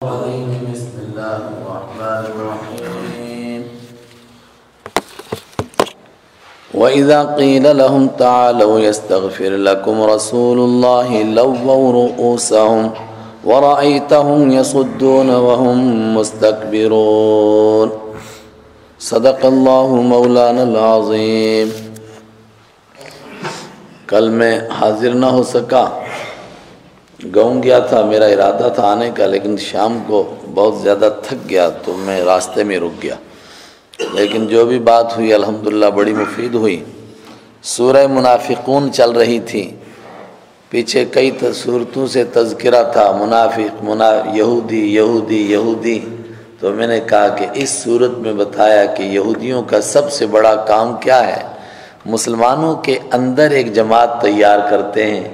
بسم الله الرحمن الرحيم وإذا قيل لهم تعالوا يستغفر لكم رسول الله لووا رؤوسهم ورأيتهم يصدون وهم مستكبرون صدق الله مولانا العظيم۔ کل میں حاضر نہ ہو سکا، گاؤں گیا تھا، میرا ارادہ تھا آنے کا، لیکن شام کو بہت زیادہ تھک گیا تو میں راستے میں رک گیا۔ لیکن جو بھی بات ہوئی الحمدللہ بڑی مفید ہوئی۔ سورہ منافقون چل رہی تھی، پیچھے کئی صورتوں سے تذکرہ تھا، منافق یہودی، تو میں نے کہا کہ اس صورت میں بتایا کہ یہودیوں کا سب سے بڑا کام کیا ہے؟ مسلمانوں کے اندر ایک جماعت تیار کرتے ہیں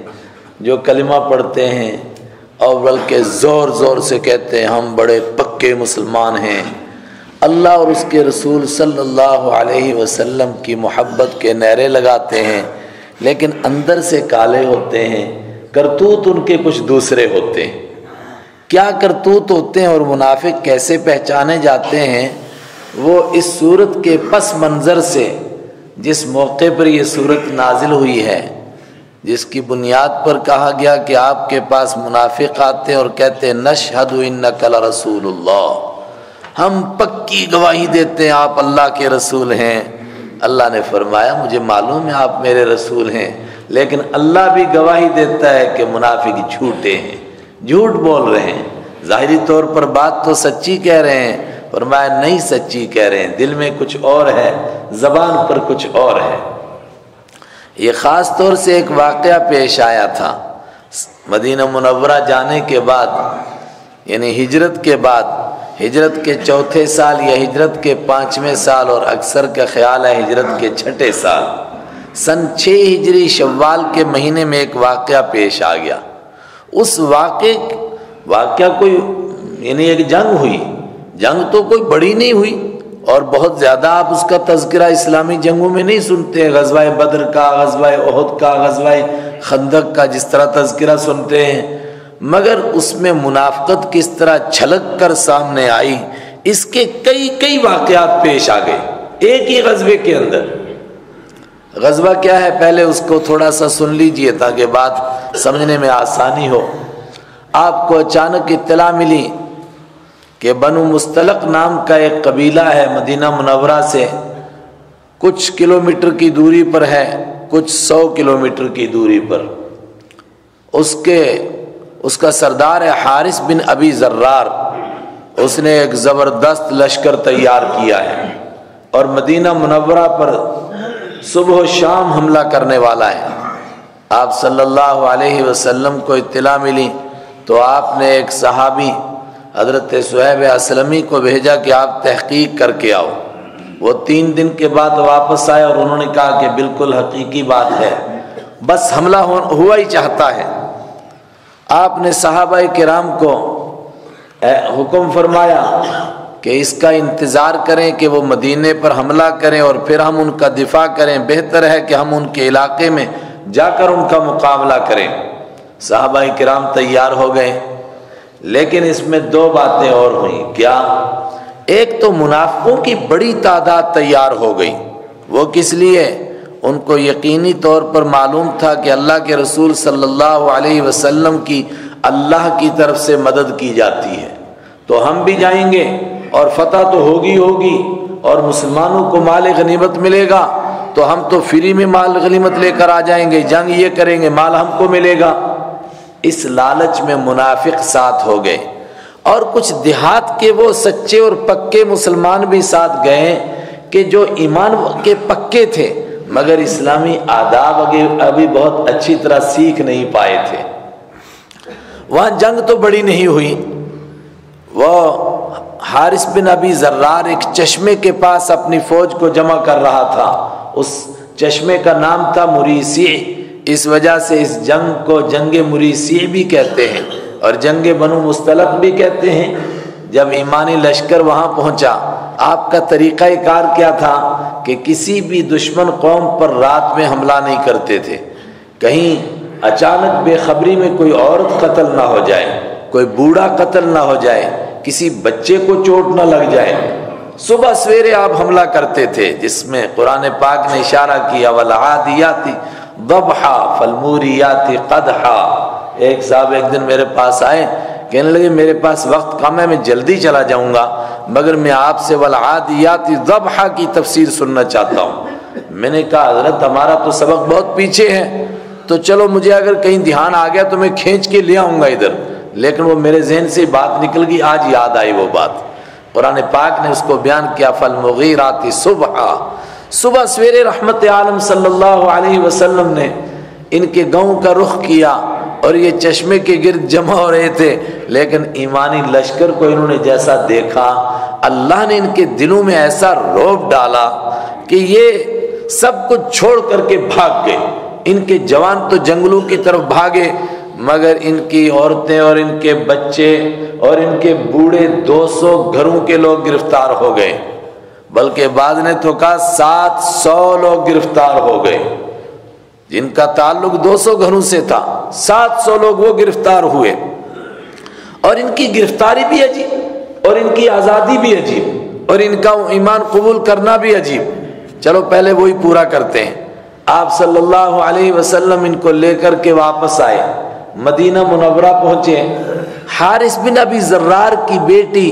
جو کلمہ پڑھتے ہیں اور بلکہ زور زور سے کہتے ہیں ہم بڑے پکے مسلمان ہیں، اللہ اور اس کے رسول صلی اللہ علیہ وسلم کی محبت کے نعرے لگاتے ہیں، لیکن اندر سے کالے ہوتے ہیں، کرتوت ان کے کچھ دوسرے ہوتے ہیں۔ کیا کرتوت ہوتے ہیں اور منافق کیسے پہچانے جاتے ہیں؟ وہ اس صورت کے پس منظر سے، جس موقع پر یہ صورت نازل ہوئی ہے، جس کی بنیاد پر کہا گیا کہ آپ کے پاس منافق آتے ہیں اور کہتے ہیں نشہد انک لرسول اللہ، ہم پکی گواہی دیتے ہیں آپ اللہ کے رسول ہیں۔ اللہ نے فرمایا مجھے معلوم ہے آپ میرے رسول ہیں، لیکن اللہ بھی گواہی دیتا ہے کہ منافق جھوٹے ہیں، جھوٹ بول رہے ہیں۔ ظاہری طور پر بات تو سچی کہہ رہے ہیں، فرمایا نہیں سچی کہہ رہے ہیں، دل میں کچھ اور ہے، زبان پر کچھ اور ہے۔ یہ خاص طور سے ایک واقعہ پیش آیا تھا مدینہ منورہ جانے کے بعد، یعنی ہجرت کے بعد، ہجرت کے چوتھے سال یا ہجرت کے 5ویں سال، اور اکثر کا خیال ہے ہجرت کے 6 سال، سن 6 ہجری شوال کے مہینے میں ایک واقعہ پیش آ گیا۔ اس واقعہ کوئی یعنی ایک جنگ ہوئی، جنگ تو کوئی بڑی نہیں ہوئی اور بہت زیادہ آپ اس کا تذکرہ اسلامی جنگوں میں نہیں سنتے ہیں، غزوہ بدر کا، غزوہ احد کا، غزوہ خندق کا جس طرح تذکرہ سنتے ہیں، مگر اس میں منافقت کس طرح چھلک کر سامنے آئی، اس کے کئی واقعات پیش آ گئے ایک ہی غزوے کے اندر۔ غزوہ کیا ہے پہلے اس کو تھوڑا سا سن لیجئے تاکہ بات سمجھنے میں آسانی ہو۔ آپ کو اچانک اطلاع ملی کہ بنو مستلق نام کا ایک قبیلہ ہے مدینہ منورہ سے کچھ کلومیٹر کی دوری پر ہے، کچھ 100 کلومیٹر کی دوری پر۔ اس کا سردار ہے حارث بن ابی ذرار، اس نے ایک زبردست لشکر تیار کیا ہے اور مدینہ منورہ پر صبح و شام حملہ کرنے والا ہے۔ آپ صلی اللہ علیہ وسلم کو اطلاع ملی تو آپ نے ایک صحابی حضرت صہیب اسلمی کو بھیجا کہ آپ تحقیق کر کے آؤ۔ وہ 3 دن کے بعد واپس آئے اور انہوں نے کہا کہ بالکل حقیقی بات ہے، بس حملہ ہوا ہی چاہتا ہے۔ آپ نے صحابہ کرام کو حکم فرمایا کہ اس کا انتظار کریں کہ وہ مدینے پر حملہ کریں اور پھر ہم ان کا دفاع کریں، بہتر ہے کہ ہم ان کے علاقے میں جا کر ان کا مقابلہ کریں۔ صحابہ کرام تیار ہو گئے، لیکن اس میں 2 باتیں اور ہوئیں۔ کیا؟ ایک تو منافقوں کی بڑی تعداد تیار ہو گئی، وہ کس لیے؟ ان کو یقینی طور پر معلوم تھا کہ اللہ کے رسول صلی اللہ علیہ وسلم کی اللہ کی طرف سے مدد کی جاتی ہے، تو ہم بھی جائیں گے اور فتح تو ہوگی اور مسلمانوں کو مال غنیمت ملے گا، تو ہم تو فری میں مال غنیمت لے کر آ جائیں گے، جنگ یہ کریں گے، مال ہم کو ملے گا۔ اس لالچ میں منافق ساتھ ہو گئے، اور کچھ دیہات کے وہ سچے اور پکے مسلمان بھی ساتھ گئے کہ جو ایمان کے پکے تھے مگر اسلامی آداب ابھی بہت اچھی طرح سیکھ نہیں پائے تھے۔ وہاں جنگ تو بڑی نہیں ہوئی، وہ حارث بن ابی ذرار ایک چشمے کے پاس اپنی فوج کو جمع کر رہا تھا، اس چشمے کا نام تھا مریسی، اس وجہ سے اس جنگ کو جنگ مریسی بھی کہتے ہیں اور جنگ بنو مستلق بھی کہتے ہیں۔ جب ایمانی لشکر وہاں پہنچا، آپ کا طریقہ کار کیا تھا کہ کسی بھی دشمن قوم پر رات میں حملہ نہیں کرتے تھے، کہیں اچانک بے خبری میں کوئی عورت قتل نہ ہو جائے، کوئی بوڑھا قتل نہ ہو جائے، کسی بچے کو چوٹ نہ لگ جائے۔ صبح سویرے آپ حملہ کرتے تھے، جس میں قرآن پاک نے اشارہ کیا والعادیات ضبحا فالموریات قدحا۔ ایک صاحب ایک دن میرے پاس آئے، کہنے لگے میرے پاس وقت کم ہے، میں جلدی چلا جاؤں گا، مگر میں آپ سے والعادیات ضبحا کی تفسیر سننا چاہتا ہوں۔ میں نے کہا حضرت ہمارا تو سبق بہت پیچھے ہے، تو چلو مجھے اگر کہیں دھیان آ گیا تو میں کھینچ کے لے آؤں گا ادھر، لیکن وہ میرے ذہن سے بات نکل گئی، آج یاد آئی وہ بات۔ قرآن پاک نے اس کو بیان کیا فالمغیرات صبحا، صبح سویرے رحمت عالم صلی اللہ علیہ وسلم نے ان کے گاؤں کا رخ کیا، اور یہ چشمے کے گرد جمع ہو رہے تھے، لیکن ایمانی لشکر کو انہوں نے جیسا دیکھا، اللہ نے ان کے دلوں میں ایسا رعب ڈالا کہ یہ سب کچھ چھوڑ کر کے بھاگ گئے۔ ان کے جوان تو جنگلوں کی طرف بھاگے، مگر ان کی عورتیں اور ان کے بچے اور ان کے بوڑھے 200 گھروں کے لوگ گرفتار ہو گئے، بلکہ بعض نے تو کہا 700 لوگ گرفتار ہو گئے، جن کا تعلق 200 گھروں سے تھا، 700 لوگ وہ گرفتار ہوئے۔ اور ان کی گرفتاری بھی عجیب، اور ان کی آزادی بھی عجیب، اور ان کا ایمان قبول کرنا بھی عجیب۔ چلو پہلے وہی پورا کرتے ہیں۔ آپ صلی اللہ علیہ وسلم ان کو لے کر کے واپس آئے، مدینہ منورہ پہنچے۔ حارث بن ابی زرار کی بیٹی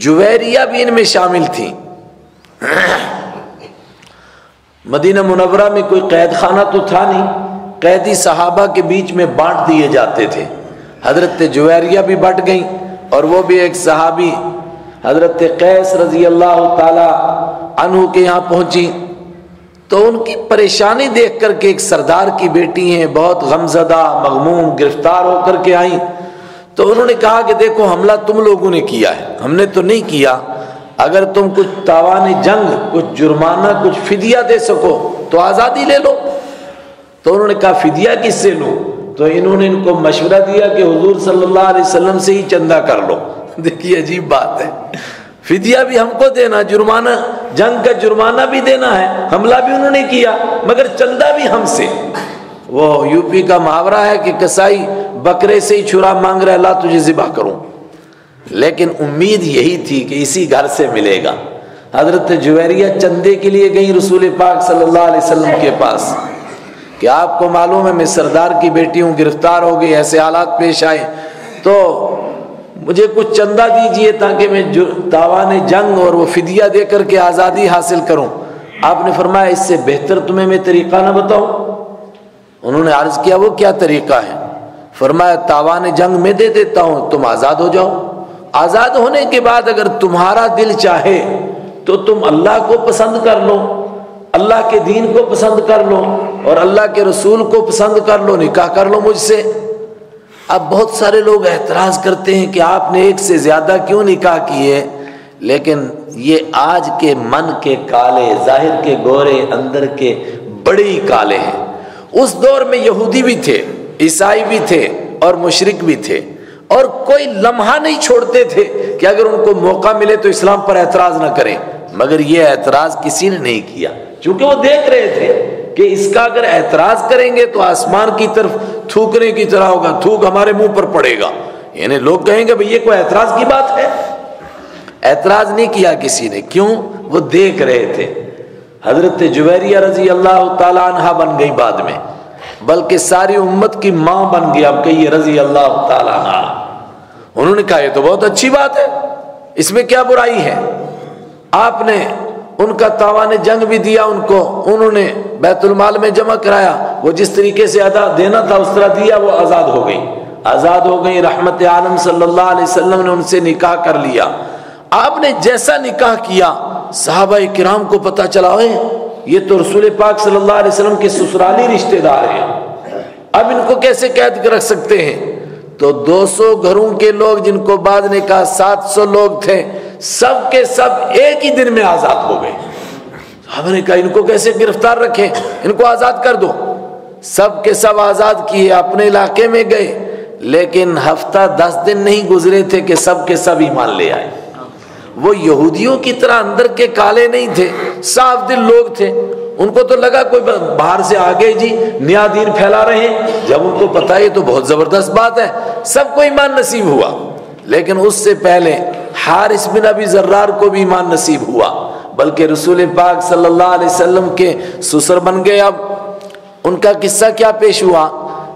جویریہ بھی ان میں شامل تھی۔ مدینہ منورہ میں کوئی قید خانہ تو تھا نہیں، قیدی صحابہ کے بیچ میں بانٹ دیے جاتے تھے۔ حضرت جویریہ بھی بٹ گئیں، اور وہ بھی ایک صحابی حضرت قیس رضی اللہ تعالی عنہ کے یہاں پہنچی، تو ان کی پریشانی دیکھ کر کے، ایک سردار کی بیٹی ہیں، بہت غمزدہ مغموم گرفتار ہو کر کے آئیں، تو انہوں نے کہا کہ دیکھو حملہ تم لوگوں نے کیا ہے، ہم نے تو نہیں کیا، اگر تم کچھ تاوان جنگ، کچھ جرمانہ، کچھ فدیہ دے سکو تو آزادی لے لو۔ تو انہوں نے کہا فدیہ کس سے لوں؟ تو انہوں نے ان کو مشورہ دیا کہ حضور صلی اللہ علیہ وسلم سے ہی چندہ کر لو۔ دیکھیے عجیب بات ہے، فدیہ بھی ہم کو دینا، جرمانہ، جنگ کا جرمانہ بھی دینا ہے، حملہ بھی انہوں نے کیا، مگر چندہ بھی ہم سے۔ وہ یو پی کا محاورہ ہے کہ کسائی بکرے سے ہی چھرا مانگ رہا ہے، لا تجھے ذبح کروں۔ لیکن امید یہی تھی کہ اسی گھر سے ملے گا۔ حضرت جویریہ چندے کے لیے گئی رسول پاک صلی اللہ علیہ وسلم کے پاس کہ آپ کو معلوم ہے میں سردار کی بیٹی ہوں، گرفتار ہو گئی، ایسے حالات پیش آئے، تو مجھے کچھ چندہ دیجئے تاکہ میں تاوان جنگ اور وہ فدیہ دے کر کے آزادی حاصل کروں۔ آپ نے فرمایا اس سے بہتر تمہیں میں طریقہ نہ بتاؤں؟ انہوں نے عرض کیا وہ کیا طریقہ ہے؟ فرمایا تاوان جنگ میں دے دیتا ہوں، تم آزاد ہو جاؤ، آزاد ہونے کے بعد اگر تمہارا دل چاہے تو تم اللہ کو پسند کر لو، اللہ کے دین کو پسند کر لو، اور اللہ کے رسول کو پسند کر لو، نکاح کر لو مجھ سے۔ اب بہت سارے لوگ اعتراض کرتے ہیں کہ آپ نے ایک سے زیادہ کیوں نکاح کیے، لیکن یہ آج کے من کے کالے، ظاہر کے گورے، اندر کے بڑے ہی کالے ہیں۔ اس دور میں یہودی بھی تھے، عیسائی بھی تھے، اور مشرک بھی تھے، اور کوئی لمحہ نہیں چھوڑتے تھے کہ اگر ان کو موقع ملے تو اسلام پر اعتراض نہ کریں، مگر یہ اعتراض کسی نے نہیں کیا، چونکہ وہ دیکھ رہے تھے کہ اس کا اگر اعتراض کریں گے تو آسمان کی طرف تھوکنے کی طرح ہوگا، تھوک ہمارے منہ پر پڑے گا، یعنی لوگ کہیں گے بھئی یہ کوئی اعتراض کی بات ہے۔ اعتراض نہیں کیا کسی نے، کیوں؟ وہ دیکھ رہے تھے۔ حضرت جویریہ رضی اللہ تعالی عنہ بن گئی بعد میں، بلکہ ساری امت کی ماں بن گئی، اب کہیے رضی اللہ تعالی عنہ۔ انہوں نے کہا یہ تو بہت اچھی بات ہے، اس میں کیا برائی ہے؟ آپ نے ان کا تاوان جنگ بھی دیا ان کو، انہوں نے بیت المال میں جمع کرایا، وہ جس طریقے سے ادا دینا تھا اس طرح دیا، وہ آزاد ہو گئی، آزاد ہو گئی۔ رحمت عالم صلی اللہ علیہ وسلم نے ان سے نکاح کر لیا۔ آپ نے جیسا نکاح کیا صحابہ کرام کو پتہ چلا یہ تو رسول پاک صلی اللہ علیہ وسلم کے سسرالی رشتہ دار ہیں، اب ان کو کیسے قید کر رکھ سکتے ہیں؟ تو 200 گھروں کے لوگ، جن کو بعد نے کہا 700 لوگ تھے، سب کے سب ایک ہی دن میں آزاد ہو گئے۔ ہم نے کہا ان کو کیسے گرفتار رکھیں، ان کو آزاد کر دو۔ سب کے سب آزاد کیے، اپنے علاقے میں گئے، لیکن ہفتہ 10 دن نہیں گزرے تھے کہ سب کے سب ایمان لے آئے۔ وہ یہودیوں کی طرح اندر کے کالے نہیں تھے، صاف دل لوگ تھے۔ ان کو تو لگا کوئی باہر سے آگے جی نیا دین پھیلا رہے ہیں، جب ان کو پتہ یہ تو بہت زبردست بات ہے، سب کو ایمان نصیب ہوا۔ لیکن اس سے پہلے حارث بن ابی ذرار کو بھی ایمان نصیب ہوا، بلکہ رسول پاک صلی اللہ علیہ وسلم کے سسر بن گئے۔ اب ان کا قصہ کیا پیش ہوا؟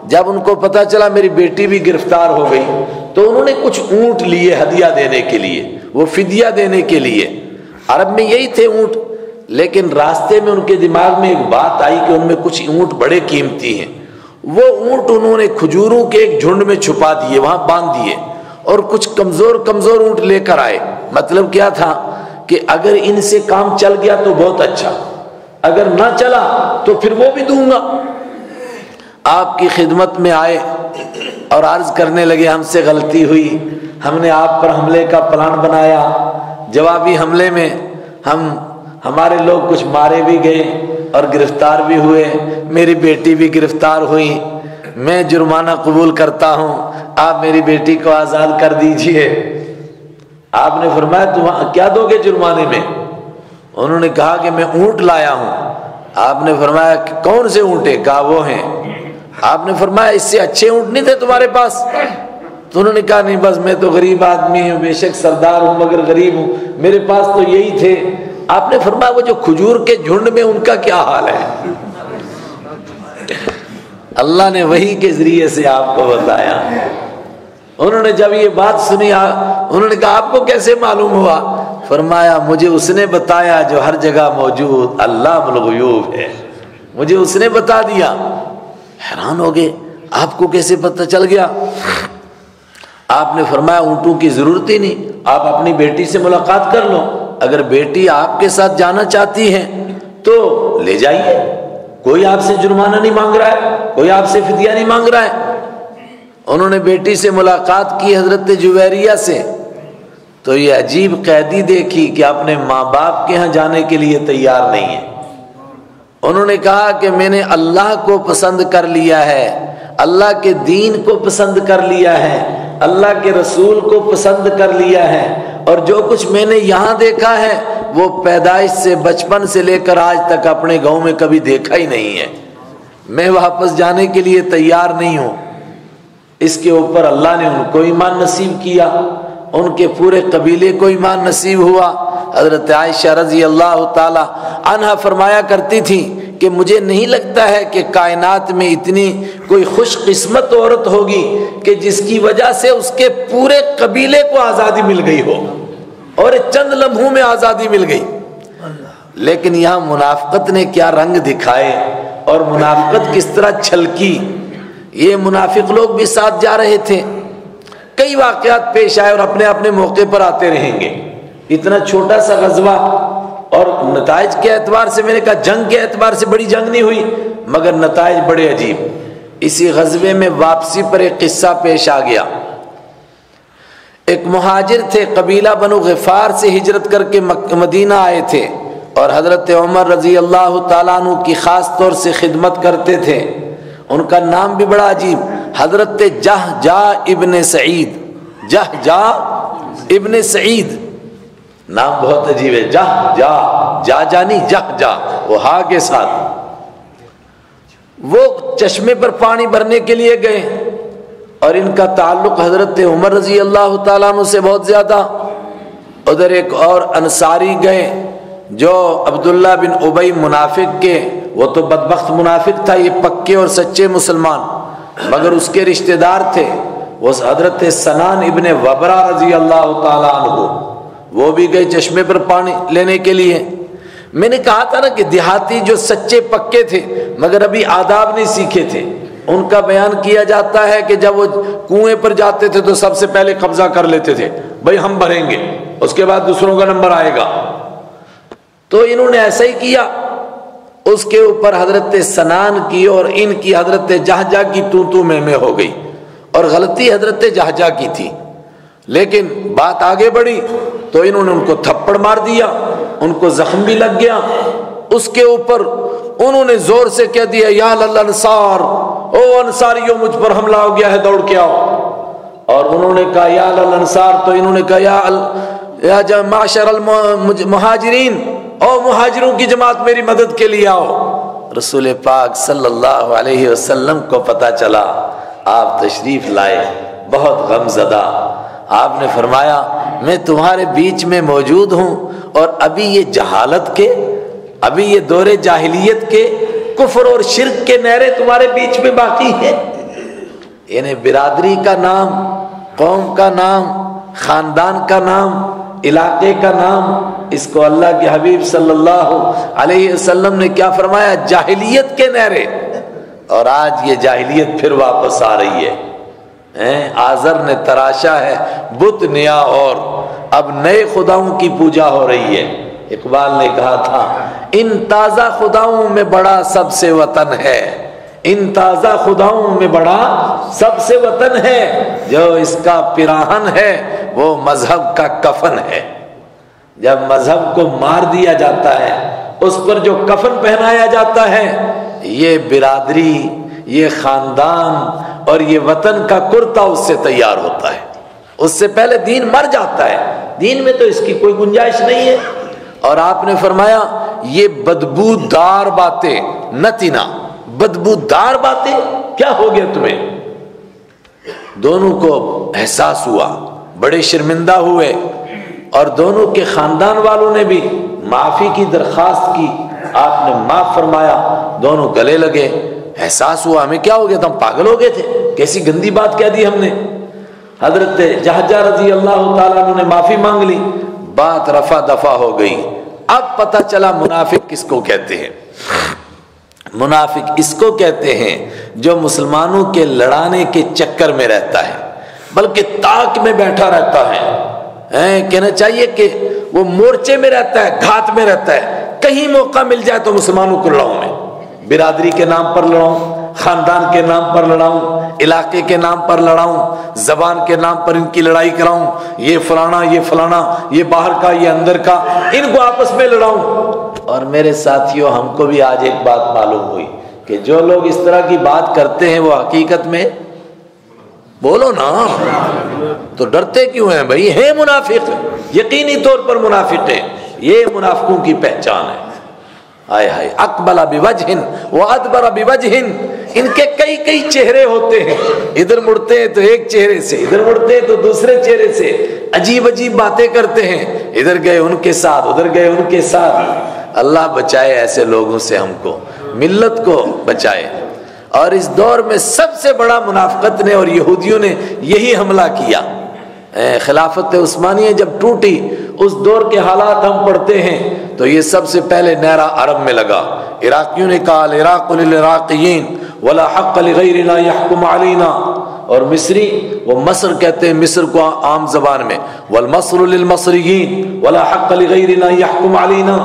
جب ان کو پتہ چلا میری بیٹی بھی گرفتار ہو گئی تو انہوں نے کچھ اونٹ لیے ہدیہ دینے کے لیے، وہ فدیہ دینے کے لیے۔ عرب میں یہی تھے اونٹ، لیکن راستے میں ان کے دماغ میں ایک بات آئی کہ ان میں کچھ اونٹ بڑے قیمتی ہیں۔ وہ اونٹ انہوں نے کھجوروں کے ایک جھنڈ میں چھپا دیے، وہاں باندھ دیے، اور کچھ کمزور کمزور اونٹ لے کر آئے۔ مطلب کیا تھا کہ اگر ان سے کام چل گیا تو بہت اچھا، اگر نہ چلا تو پھر وہ بھی دوں گا۔ آپ کی خدمت میں آئے اور عرض کرنے لگے ہم سے غلطی ہوئی، ہم نے آپ پر حملے کا پلان بنایا، جوابی حملے میں ہمارے لوگ کچھ مارے بھی گئے اور گرفتار بھی ہوئے، میری بیٹی بھی گرفتار ہوئی، میں جرمانہ قبول کرتا ہوں، آپ میری بیٹی کو آزاد کر دیجئے۔ آپ نے فرمایا تم کیا دو گے جرمانے میں؟ انہوں نے کہا کہ میں اونٹ لایا ہوں۔ آپ نے فرمایا کون سے اونٹ ہیں؟ کہا وہ ہیں۔ آپ نے فرمایا اس سے اچھے اونٹ نہیں تھے تمہارے پاس؟ تو انہوں نے کہا نہیں، بس میں تو غریب آدمی ہوں، بے شک سردار ہوں مگر غریب ہوں، میرے پاس تو یہی تھے۔ آپ نے فرمایا وہ جو کھجور کے جھنڈ میں ان کا کیا حال ہے؟ اللہ نے وحی کے ذریعے سے آپ کو بتایا۔ انہوں نے جب یہ بات سنی انہوں نے کہا آپ کو کیسے معلوم ہوا؟ فرمایا مجھے اس نے بتایا جو ہر جگہ موجود علام الغیوب ہے، مجھے اس نے بتا دیا۔ حیران ہو گئے آپ کو کیسے پتہ چل گیا؟ آپ نے فرمایا اونٹوں کی ضرورت ہی نہیں، آپ اپنی بیٹی سے ملاقات کر لو، اگر بیٹی آپ کے ساتھ جانا چاہتی ہے تو لے جائیے، کوئی آپ سے جرمانہ نہیں مانگ رہا ہے، کوئی آپ سے فدیہ نہیں مانگ رہا ہے۔ انہوں نے بیٹی سے ملاقات کی حضرت جویریہ سے، تو یہ عجیب قیدی دیکھی کہ اپنے ماں باپ کے ہاں جانے کے لیے تیار نہیں ہے۔ انہوں نے کہا کہ میں نے اللہ کو پسند کر لیا ہے، اللہ کے دین کو پسند کر لیا ہے، اللہ کے رسول کو پسند کر لیا ہے، اور جو کچھ میں نے یہاں دیکھا ہے وہ پیدائش سے بچپن سے لے کر آج تک اپنے گاؤں میں کبھی دیکھا ہی نہیں ہے، میں واپس جانے کے لیے تیار نہیں ہوں۔ اس کے اوپر اللہ نے ان کو ایمان نصیب کیا، ان کے پورے قبیلے کو ایمان نصیب ہوا۔ حضرت عائشہ رضی اللہ تعالی عنہا فرمایا کرتی تھی کہ مجھے نہیں لگتا ہے کہ کائنات میں اتنی کوئی خوش قسمت عورت ہوگی کہ جس کی وجہ سے اس کے پورے قبیلے کو آزادی مل گئی ہو، اور چند لمحوں میں آزادی مل گئی۔ لیکن یہاں منافقت نے کیا رنگ دکھائے اور منافقت کس طرح چھلکی، یہ منافق لوگ بھی ساتھ جا رہے تھے۔ کئی واقعات پیش آئے اور اپنے اپنے موقع پر آتے رہیں گے۔ اتنا چھوٹا سا غزوہ، اور نتائج کے اعتبار سے میں نے کہا جنگ کے اعتبار سے بڑی جنگ نہیں ہوئی مگر نتائج بڑے عجیب۔ اسی غزوے میں واپسی پر ایک قصہ پیش آ گیا۔ ایک مہاجر تھے، قبیلہ بنو غفار سے ہجرت کر کے مدینہ آئے تھے، اور حضرت عمر رضی اللہ تعالیٰ عنہ کی خاص طور سے خدمت کرتے تھے۔ ان کا نام بھی بڑا عجیب، حضرت جہجا ابن سعید، جہجا ابن سعید، نام بہت عجیب ہے، جہجا، جا جانی جہجا، وہ ہا کے ساتھ۔ وہ چشمے پر پانی بھرنے کے لیے گئے، اور ان کا تعلق حضرت عمر رضی اللہ تعالیٰ عنہ سے بہت زیادہ۔ ادھر ایک اور انصاری گئے جو عبداللہ بن ابی منافق کے، وہ تو بدبخت منافق تھا، یہ پکے اور سچے مسلمان، مگر اس کے رشتہ دار تھے وہ حضرت سنان ابن وبرہ رضی اللہ تعالیٰ عنہ، وہ بھی گئے چشمے پر پانی لینے کے لیے۔ میں نے کہا تھا نا کہ دیہاتی جو سچے پکے تھے مگر ابھی آداب نہیں سیکھے تھے، ان کا بیان کیا جاتا ہے کہ جب وہ کنویں پر جاتے تھے تو سب سے پہلے قبضہ کر لیتے تھے، بھائی ہم بھریں گے، اس کے بعد دوسروں کا نمبر آئے گا۔ تو انہوں نے ایسا ہی کیا، اس کے اوپر حضرت سنان کی اور ان کی حضرت جہجا کی تو میں ہو گئی، اور غلطی حضرت جہجا کی تھی، لیکن بات آگے بڑھی تو انہوں نے ان کو تھپڑ مار دیا، ان کو زخم بھی لگ گیا۔ اس کے اوپر انہوں نے زور سے کہہ دیا یا للانصار، او انصاریوں مجھ پر حملہ ہو گیا ہے، دوڑ کے آؤ۔ اور انہوں نے کہا یا للانصار، تو انہوں نے کہا یا معاشر المہاجرین، او مہاجروں کی جماعت میری مدد کے لیے آؤ۔ رسول پاک صلی اللہ علیہ وسلم کو پتہ چلا، آپ تشریف لائے، بہت غم زدہ، آپ نے فرمایا میں تمہارے بیچ میں موجود ہوں اور ابھی یہ جہالت کے، ابھی یہ دور جاہلیت کے کفر اور شرک کے نعرے تمہارے بیچ میں باقی ہیں۔ یعنی برادری کا نام، قوم کا نام، خاندان کا نام، علاقے کا نام، اس کو اللہ کے حبیب صلی اللہ علیہ وسلم نے کیا فرمایا؟ جاہلیت کے نعرے۔ اور آج یہ جاہلیت پھر واپس آ رہی ہے۔ آزر نے تراشا ہے بت نیا، اور اب نئے خداؤں کی پوجا ہو رہی ہے۔ اقبال نے کہا تھا ان تازہ خداؤں میں بڑا سب سے وطن ہے، ان تازہ خداؤں میں بڑا سب سے وطن ہے، جو اس کا پیراہن ہے وہ مذہب کا کفن ہے۔ جب مذہب کو مار دیا جاتا ہے، اس پر جو کفن پہنایا جاتا ہے، یہ برادری، یہ خاندان اور یہ وطن کا کرتا اس سے تیار ہوتا ہے۔ اس سے پہلے دین مر جاتا ہے، دین میں تو اس کی کوئی گنجائش نہیں ہے۔ اور آپ نے فرمایا یہ بدبودار باتیں نتینا، بدبودار باتیں، کیا ہو گیا تمہیں؟ دونوں کو احساس ہوا، بڑے شرمندہ ہوئے، اور دونوں کے خاندان والوں نے بھی معافی کی درخواست کی، آپ نے معاف فرمایا، دونوں گلے لگے۔ احساس ہوا ہمیں کیا ہو گیا تھا، ہم پاگل ہو گئے تھے، کیسی گندی بات کہہ دی ہم نے۔ حضرت جہجہ رضی اللہ تعالیٰ عنہ نے معافی مانگ لی، بات رفع دفع ہو گئی۔ اب پتہ چلا منافق کس کو کہتے ہیں۔ منافق اس کو کہتے ہیں جو مسلمانوں کے لڑانے کے چکر میں رہتا ہے، بلکہ طاق میں بیٹھا رہتا ہے۔ کہنا چاہیے کہ وہ مورچے میں رہتا ہے، گھات میں رہتا ہے، کہیں موقع مل جائے تو مسلمانوں کو لڑاؤں میں، برادری کے نام پر لڑاؤں، خاندان کے نام پر لڑاؤں، علاقے کے نام پر لڑاؤں، زبان کے نام پر ان کی لڑائی کراؤں، یہ فلانا یہ فلانا، یہ باہر کا یہ اندر کا، ان کو آپس میں لڑاؤں۔ اور میرے ساتھیوں، ہم کو بھی آج ایک بات معلوم ہوئی کہ جو لوگ اس طرح کی بات کرتے ہیں وہ حقیقت میں، بولو نا، تو ڈرتے کیوں ہیں بھائی؟ ہے منافق، یقینی طور پر منافق ہیں، یہ منافقوں کی پہچان ہے۔ آئے ہائے، اقبل بوجہ وادبر بوجہ، ان کے کئی کئی چہرے ہوتے ہیں، ادھر مڑتے ہیں تو ایک چہرے سے، ادھر مڑتے ہیں تو دوسرے چہرے سے، عجیب عجیب باتیں کرتے ہیں، ادھر گئے ان کے ساتھ، ادھر گئے ان کے ساتھ۔ اللہ بچائے ایسے لوگوں سے، ہم کو، ملت کو بچائے۔ اور اس دور میں سب سے بڑا منافقت نے اور یہودیوں نے یہی حملہ کیا۔ خلافت عثمانیہ جب ٹوٹی، اس دور کے حالات ہم پڑھتے ہیں تو یہ سب سے پہلے نعرہ عرب میں لگا۔ عراقیوں نے کہا العراق للعراقیین ولا حق لغیرنا یحکم علینا، اور مصری، وہ مصر کہتے ہیں مصر کو عام زبان میں، والمصر للمصریین ولا حق لغیرنا یحکم علینا،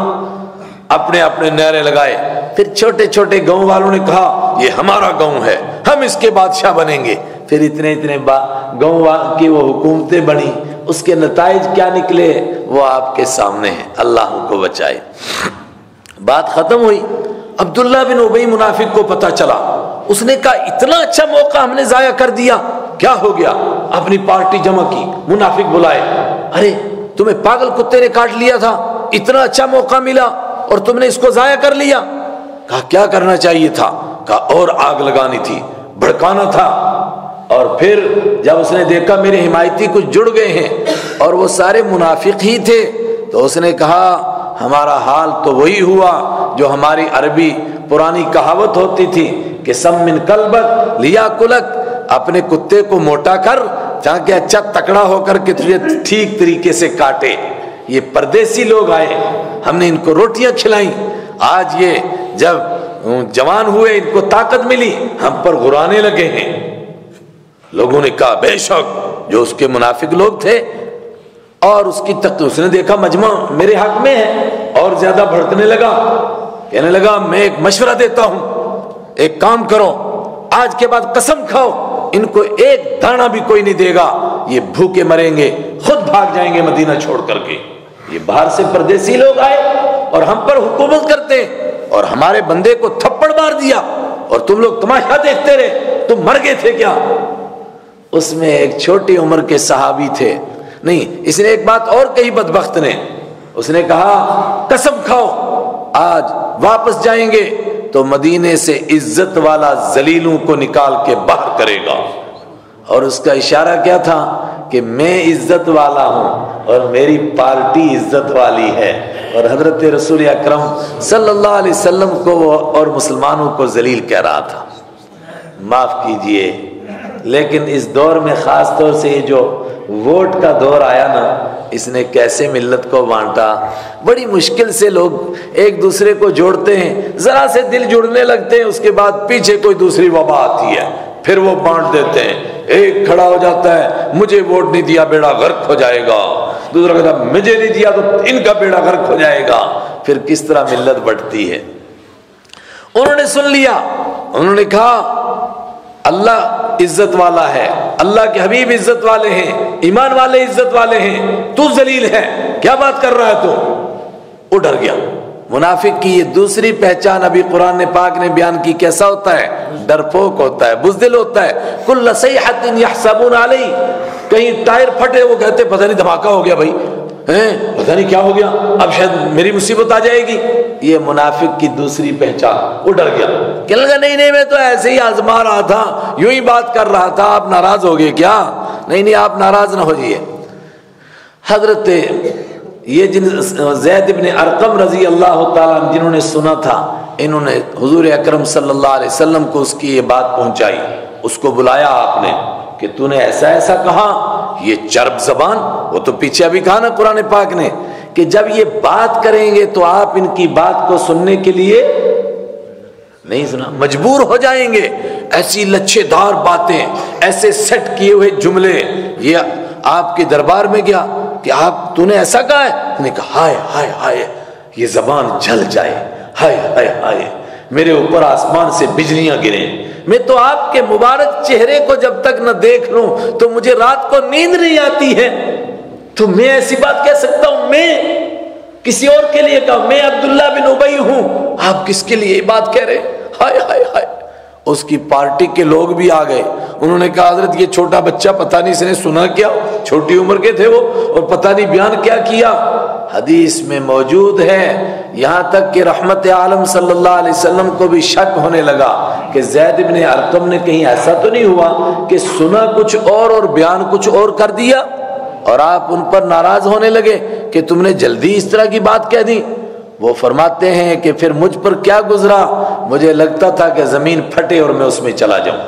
اپنے اپنے نعرے لگائے۔ پھر چھوٹے چھوٹے گاؤں والوں نے کہا یہ ہمارا گاؤں ہے، ہم اس کے بادشاہ بنیں گے۔ پھر اتنے اتنے گاؤں کی وہ حکومتیں بنی، اس کے نتائج کیا نکلے وہ آپ کے سامنے ہیں، اللہ ہم کو بچائے۔ بات ختم ہوئی، عبداللہ بن ابی منافق کو پتہ چلا، اس نے کہا اتنا اچھا موقع ہم نے ضائع کر دیا، کیا ہو گیا؟ اپنی پارٹی جمع کی، منافق بلائے، ارے تمہیں پاگل کتے نے کاٹ لیا تھا، اتنا اچھا موقع ملا اور تم نے اس کو ضائع کر لیا۔ کہا کیا کرنا چاہیے تھا؟ کہا اور آگ لگانی تھی، بھڑکانا تھا۔ اور پھر جب اس نے دیکھا میرے حمایتی کچھ جڑ گئے ہیں اور وہ سارے منافق ہی تھے، تو اس نے کہا ہمارا حال تو وہی ہوا جو ہماری عربی پرانی کہاوت ہوتی تھی کہ سم من کلبک لیا کلک، اپنے کتے کو موٹا کر تاکہ اچھا تکڑا ہو کر کے تجھے ٹھیک طریقے سے کاٹے۔ یہ پردیسی لوگ آئے، ہم نے ان کو روٹیاں کھلائیں، آج یہ جب جوان ہوئے ان کو طاقت ملی، ہم پر غرانے لگے ہیں۔ لوگوں نے کہا بے شک جو اس کے منافق لوگ تھے، اور اس نے دیکھا مجمع میرے حق میں ہے اور زیادہ بھڑکنے لگا، کہنے لگا میں ایک مشورہ دیتا ہوں، ایک کام کرو، آج کے بعد قسم کھاؤ ان کو ایک دانہ بھی کوئی نہیں دے گا، یہ بھوکے مریں گے، خود بھاگ جائیں گے مدینہ چھوڑ کر کے۔ یہ باہر سے پردیسی لوگ آئے اور ہم پر حکومت کرتے اور ہمارے بندے کو تھپڑ مار دیا اور تم لوگ تماشا دیکھتے رہے، تم مر گئے تھے کیا؟ اس میں ایک چھوٹی عمر کے صحابی تھے، نہیں اس نے ایک بات اور کہی بدبخت نے، اس نے کہا قسم کھاؤ آج واپس جائیں گے تو مدینے سے عزت والا ذلیلوں کو نکال کے باہر کرے گا۔ اور اس کا اشارہ کیا تھا کہ میں عزت والا ہوں اور میری پارٹی عزت والی ہے، اور حضرت رسول اکرم صلی اللہ علیہ وسلم کو اور مسلمانوں کو ذلیل کہہ رہا تھا۔ معاف کیجئے، لیکن اس دور میں خاص طور سے یہ جو ووٹ کا دور آیا نا، اس نے کیسے ملت کو بانٹا۔ بڑی مشکل سے لوگ ایک دوسرے کو جوڑتے ہیں، ذرا سے دل جڑنے لگتے ہیں، اس کے بعد پیچھے کوئی دوسری وبا آتی ہے، پھر وہ بانٹ دیتے ہیں۔ ایک کھڑا ہو جاتا ہے مجھے ووٹ نہیں دیا بیڑا غرق ہو جائے گا، دوسرا کہتا ہے مجھے نہیں دیا تو ان کا بیڑا غرق ہو جائے گا۔ پھر کس طرح ملت بٹتی ہے۔ انہوں نے سن لیا، انہوں نے کہا اللہ عزت والا ہے، اللہ کے حبیب عزت والے ہیں، ایمان والے عزت والے ہیں، تو ذلیل ہے، کیا بات کر رہا ہے تو؟ وہ ڈر گیا۔ منافق کی یہ دوسری پہچان ابھی قرآن پاک نے بیان کی، کیسا ہوتا ہے؟ ڈرپوک ہوتا ہے، بزدل ہوتا ہے۔ کل صیحۃ یحسبون علیہ، کہیں ٹائر پھٹے وہ کہتے پتہ نہیں دھماکہ ہو گیا بھائی، پتہ نہیں کیا ہو گیا، اب شاید میری مصیبت آ جائے گی۔ یہ منافق کی دوسری پہچان، وہ ڈر گیا، کہنے لگا نہیں میں تو ایسے ہی آزما رہا تھا، یوں ہی بات کر رہا تھا، آپ ناراض ہو گئے کیا؟ نہیں آپ ناراض نہ ہوجئے۔ حضرت یہ جن زید بن ارقم رضی اللہ تعالیٰ عنہ جنہوں نے سنا تھا، انہوں نے حضور اکرم صلی اللہ علیہ وسلم کو اس کی یہ بات پہنچائی۔ اس کو بلایا آپ نے کہ تو نے ایسا ایسا کہا، یہ چرب زبان، وہ تو پیچھے ابھی کہا نا قرآن پاک نے کہ جب یہ بات کریں گے تو آپ ان کی بات کو سننے کے لیے نہیں سنا، مجبور ہو جائیں گے۔ ایسی لچھے دار باتیں، ایسے سیٹ کیے ہوئے جملے، یہ آپ کے دربار میں گیا کہ آپ تو نے ایسا کہا ہے؟ انہوں نے کہا ہائے ہائے ہائے، یہ زبان جل جائے، ہائے ہائے ہائے، میرے اوپر آسمان سے بجلیاں گریں، میں تو آپ کے مبارک چہرے کو جب تک نہ دیکھ لوں تو مجھے رات کو نیند نہیں آتی ہے۔ تو میں ایسی بات کہہ سکتا ہوں؟ میں کسی اور کے لیے کہا، میں عبداللہ بن ابی ہوں، آپ کس کے لیے یہ بات کہہ رہے؟ ہائے ہائے ہائے۔ اس کی پارٹی کے لوگ بھی آ گئے، انہوں نے کہا حضرت یہ چھوٹا بچہ پتہ نہیں اس نے سنا کیا، چھوٹی عمر کے تھے وہ، اور پتہ نہیں بیان کیا کیا۔ حدیث میں موجود ہے، یہاں تک کہ رحمت عالم صلی اللہ علیہ وسلم کو بھی شک ہونے لگا کہ زید بن ارقم نے کہیں ایسا تو نہیں ہوا کہ سنا کچھ اور بیان کچھ اور کر دیا، اور آپ ان پر ناراض ہونے لگے کہ تم نے جلدی اس طرح کی بات کہہ دی۔ وہ فرماتے ہیں کہ پھر مجھ پر کیا گزرا، مجھے لگتا تھا کہ زمین پھٹے اور میں اس میں چلا جاؤں،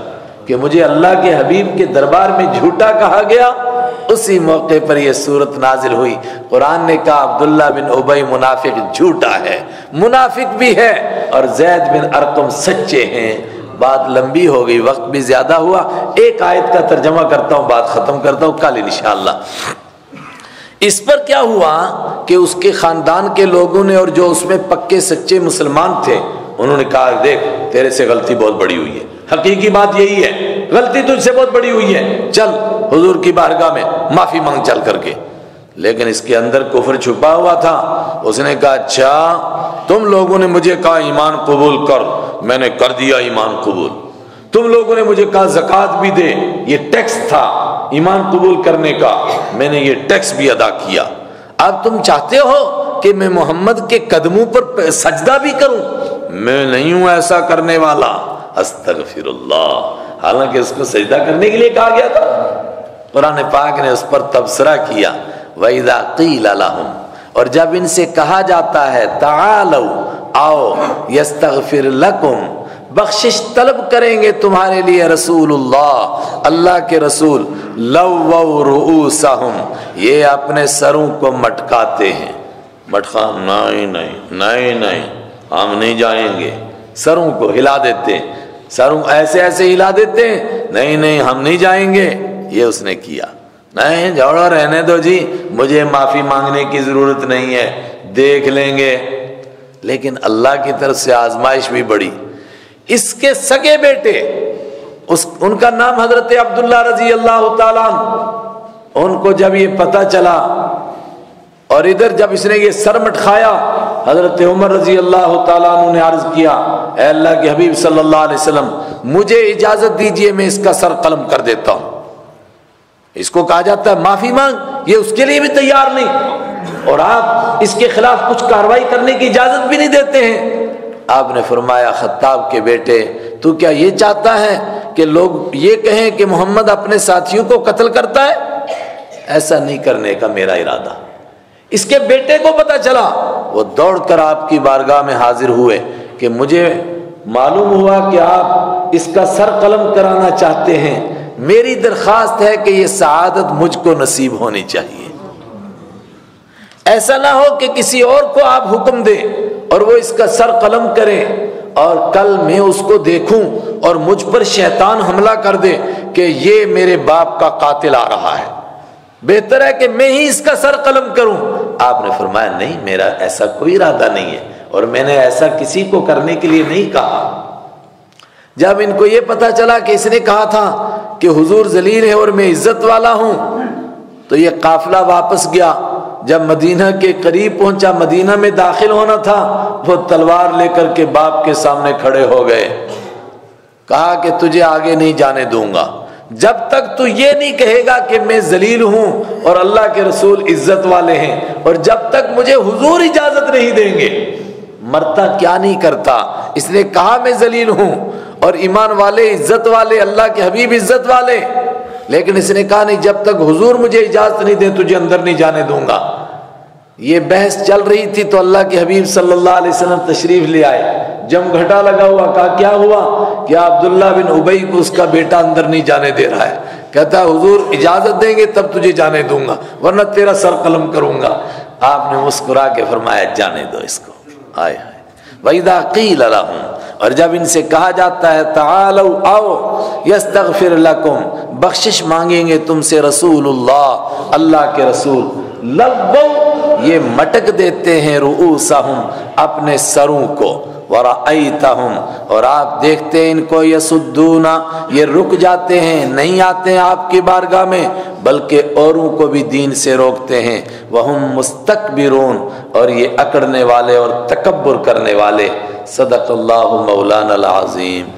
کہ مجھے اللہ کے حبیب کے دربار میں جھوٹا کہا گیا۔ اسی موقع پر یہ صورت نازل ہوئی، قرآن نے کہا عبداللہ بن ابی منافق جھوٹا ہے، منافق بھی ہے، اور زید بن ارقم سچے ہیں۔ بات لمبی ہو گئی، وقت بھی زیادہ ہوا، ایک آیت کا ترجمہ کرتا ہوں، بات ختم کرتا ہوں کل انشاءاللہ۔ اس پر کیا ہوا کہ اس کے خاندان کے لوگوں نے اور جو اس میں پکے سچے مسلمان تھے، انہوں نے کہا دیکھ تیرے سے غلطی بہت بڑی ہوئی ہے، حقیقی بات یہی ہے، غلطی تجھ سے بہت بڑی ہوئی ہے، چل حضور کی بارگاہ میں معافی مانگ چل کر کے۔ لیکن اس کے اندر کفر چھپا ہوا تھا۔ اس نے کہا اچھا تم لوگوں نے مجھے کہا ایمان قبول کر، میں نے کر دیا ایمان قبول۔ تم لوگوں نے مجھے کہا زکوٰۃ بھی دے، یہ ٹیکس تھا ایمان قبول کرنے کا، میں نے یہ ٹیکس بھی ادا کیا۔ اب تم چاہتے ہو کہ میں محمد کے قدموں پر سجدہ بھی کروں؟ میں نہیں ہوں ایسا کرنے والا، استغفر اللہ۔ حالانکہ اس کو سجدہ کرنے کے لیے کہا گیا تھا۔ قرآن پاک نے اس پر تبصرہ کیا، وَإِذَا قِيلَ لَهُمْ، اور جب ان سے کہا جاتا ہے تعالوا آؤ، یستغفر لکم، بخشش طلب کریں گے تمہارے لیے رسول اللہ کے رسول، لووا رؤوسہم، یہ اپنے سروں کو مٹکاتے ہیں۔ مٹکا نہیں ہم نہیں جائیں گے، سروں کو ہلا دیتے ہیں، سروں ایسے ایسے ہلا دیتے ہیں، نہیں ہم نہیں جائیں گے۔ یہ اس نے کیا، نہیں جوڑو رہنے دو جی، مجھے معافی مانگنے کی ضرورت نہیں ہے، دیکھ لیں گے۔ لیکن اللہ کی طرف سے آزمائش بھی بڑی۔ اس کے سگے بیٹے، ان کا نام حضرت عبداللہ رضی اللہ تعالیٰ عنہ، ان کو جب یہ پتہ چلا، اور ادھر جب اس نے یہ سر مٹکایا، حضرت عمر رضی اللہ تعالیٰ عنہ نے عرض کیا اے اللہ کے حبیب صلی اللہ علیہ وسلم، مجھے اجازت دیجئے میں اس کا سر قلم کر دیتا ہوں۔ اس کو کہا جاتا ہے معافی مانگ، یہ اس کے لیے بھی تیار نہیں، اور آپ اس کے خلاف کچھ کارروائی کرنے کی اجازت بھی نہیں دیتے ہیں۔ آپ نے فرمایا خطاب کے بیٹے، تو کیا یہ چاہتا ہے کہ لوگ یہ کہیں کہ محمد اپنے ساتھیوں کو قتل کرتا ہے؟ ایسا نہیں کرنے کا میرا ارادہ۔ اس کے بیٹے کو پتہ چلا، وہ دوڑ کر آپ کی بارگاہ میں حاضر ہوئے کہ مجھے معلوم ہوا کہ آپ اس کا سر قلم کرانا چاہتے ہیں، میری درخواست ہے کہ یہ سعادت مجھ کو نصیب ہونی چاہیے، ایسا نہ ہو کہ کسی اور کو آپ حکم دیں اور وہ اس کا سر قلم کرے اور کل میں اس کو دیکھوں اور مجھ پر شیطان حملہ کر دے کہ یہ میرے باپ کا قاتل آ رہا ہے، بہتر ہے کہ میں ہی اس کا سر قلم کروں۔ آپ نے فرمایا نہیں، میرا ایسا کوئی ارادہ نہیں ہے اور میں نے ایسا کسی کو کرنے کے لیے نہیں کہا۔ جب ان کو یہ پتا چلا کہ اس نے کہا تھا کہ حضور ذلیل ہے اور میں عزت والا ہوں، تو یہ قافلہ واپس گیا۔ جب مدینہ کے قریب پہنچا، مدینہ میں داخل ہونا تھا، وہ تلوار لے کر کے باپ کے سامنے کھڑے ہو گئے، کہا کہ تجھے آگے نہیں جانے دوں گا جب تک تو یہ نہیں کہے گا کہ میں ذلیل ہوں اور اللہ کے رسول عزت والے ہیں، اور جب تک مجھے حضور اجازت نہیں دیں گے۔ مرتا کیا نہیں کرتا، اس نے کہا میں ذلیل ہوں اور ایمان والے عزت والے، اللہ کے حبیب عزت والے، لیکن اس نے کہا نہیں، جب تک حضور مجھے اجازت نہیں دے تجھے اندر نہیں جانے دوں گا۔ یہ بحث چل رہی تھی تو اللہ کے حبیب صلی اللہ علیہ وسلم تشریف لے آئے، جم گھٹا لگا ہوا، کہا کیا ہوا؟ کہ عبداللہ بن ابی کو اس کا بیٹا اندر نہیں جانے دے رہا ہے، کہتا ہے حضور اجازت دیں گے تب تجھے جانے دوں گا ورنہ تیرا سر قلم کروں گا۔ آپ نے مسکرا کے فرمایا جانے دو اس کو۔ آئے ہائے۔ وَإِذَا قِيلَ لَهُمْ، اور جب ان سے کہا جاتا ہے تعالوا آؤ، یستغفر لکم، بخشش مانگیں گے تم سے رسول اللہ کے رسول، لبوا، یہ مٹک دیتے ہیں رؤوسہم، اپنے سروں کو، ورأیتہم، اور آپ دیکھتے ہیں ان کو یسدون، یہ رک جاتے ہیں، نہیں آتے ہیں آپ کی بارگاہ میں، بلکہ اوروں کو بھی دین سے روکتے ہیں، وہم مستکبرون، اور یہ اکڑنے والے اور تکبر کرنے والے۔ صدق اللہ مولانا العظیم۔